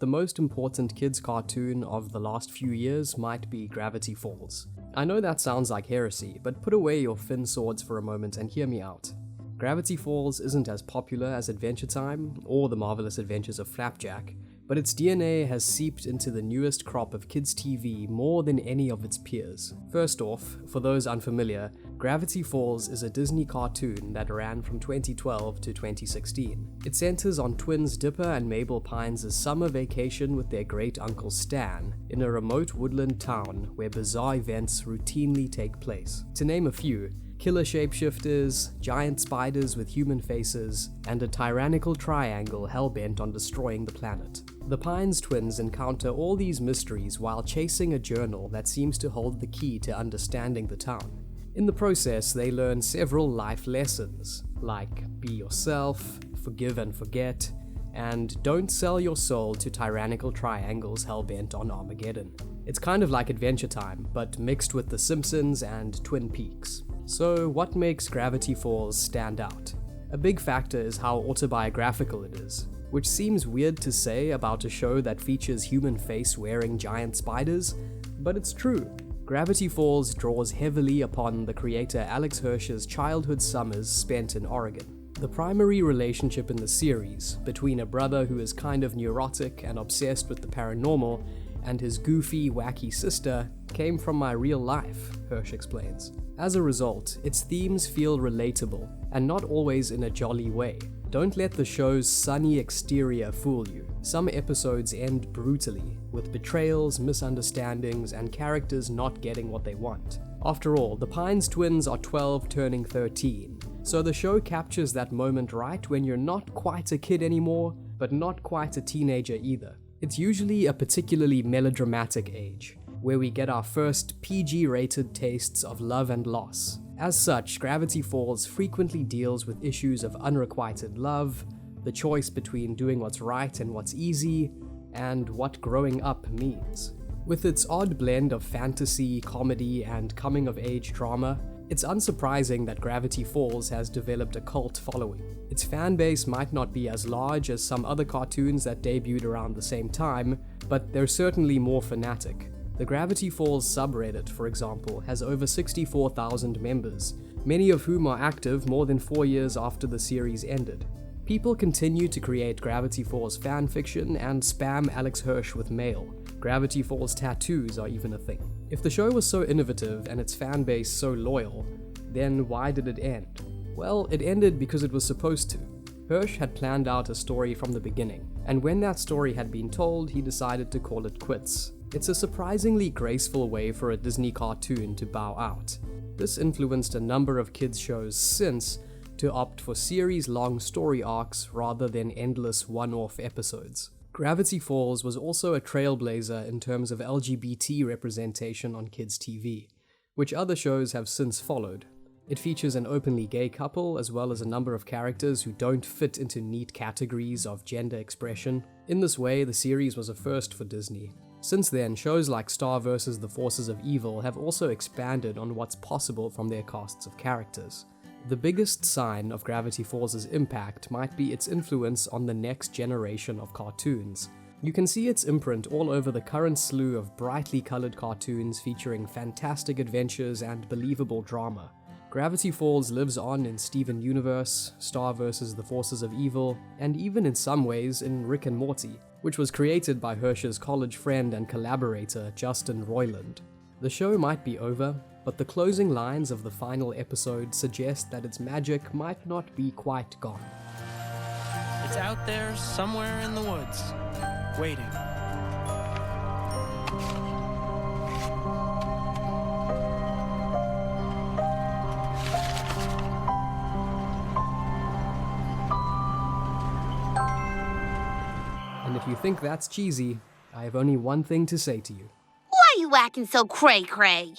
The most important kids' cartoon of the last few years might be Gravity Falls. I know that sounds like heresy, but put away your Finn swords for a moment and hear me out. Gravity Falls isn't as popular as Adventure Time or The Marvelous Adventures of Flapjack, but its DNA has seeped into the newest crop of kids' TV more than any of its peers. First off, for those unfamiliar, Gravity Falls is a Disney cartoon that ran from 2012 to 2016. It centers on twins Dipper and Mabel Pines' summer vacation with their great uncle Stan in a remote woodland town where bizarre events routinely take place. To name a few, killer shapeshifters, giant spiders with human faces, and a tyrannical triangle hell-bent on destroying the planet. The Pines twins encounter all these mysteries while chasing a journal that seems to hold the key to understanding the town. In the process, they learn several life lessons, like be yourself, forgive and forget, and don't sell your soul to tyrannical triangles hell-bent on Armageddon. It's kind of like Adventure Time, but mixed with The Simpsons and Twin Peaks. So what makes Gravity Falls stand out? A big factor is how autobiographical it is, which seems weird to say about a show that features human face-wearing giant spiders, but it's true. Gravity Falls draws heavily upon the creator Alex Hirsch's childhood summers spent in Oregon. The primary relationship in the series, between a brother who is kind of neurotic and obsessed with the paranormal, and his goofy, wacky sister, came from my real life, Hirsch explains. As a result, its themes feel relatable, and not always in a jolly way. Don't let the show's sunny exterior fool you. Some episodes end brutally, with betrayals, misunderstandings, and characters not getting what they want. After all, the Pines twins are 12 turning 13, so the show captures that moment right when you're not quite a kid anymore, but not quite a teenager either. It's usually a particularly melodramatic age, where we get our first PG-rated tastes of love and loss. As such, Gravity Falls frequently deals with issues of unrequited love, the choice between doing what's right and what's easy, and what growing up means. With its odd blend of fantasy, comedy, and coming-of-age drama, it's unsurprising that Gravity Falls has developed a cult following. Its fanbase might not be as large as some other cartoons that debuted around the same time, but they're certainly more fanatic. The Gravity Falls subreddit, for example, has over 64,000 members, many of whom are active more than 4 years after the series ended. People continue to create Gravity Falls fanfiction and spam Alex Hirsch with mail. Gravity Falls tattoos are even a thing. If the show was so innovative and its fanbase so loyal, then why did it end? Well, it ended because it was supposed to. Hirsch had planned out a story from the beginning, and when that story had been told, he decided to call it quits. It's a surprisingly graceful way for a Disney cartoon to bow out. This influenced a number of kids' shows since to opt for series-long story arcs rather than endless one-off episodes. Gravity Falls was also a trailblazer in terms of LGBT representation on kids' TV, which other shows have since followed. It features an openly gay couple, as well as a number of characters who don't fit into neat categories of gender expression. In this way, the series was a first for Disney. Since then, shows like Star vs. the Forces of Evil have also expanded on what's possible from their casts of characters. The biggest sign of Gravity Falls' impact might be its influence on the next generation of cartoons. You can see its imprint all over the current slew of brightly colored cartoons featuring fantastic adventures and believable drama. Gravity Falls lives on in Steven Universe, Star vs. the Forces of Evil, and even in some ways in Rick and Morty, which was created by Hirsch's college friend and collaborator Justin Roiland. The show might be over, but the closing lines of the final episode suggest that its magic might not be quite gone. It's out there somewhere in the woods, waiting. And if you think that's cheesy, I have only one thing to say to you. Why you acting so cray-cray?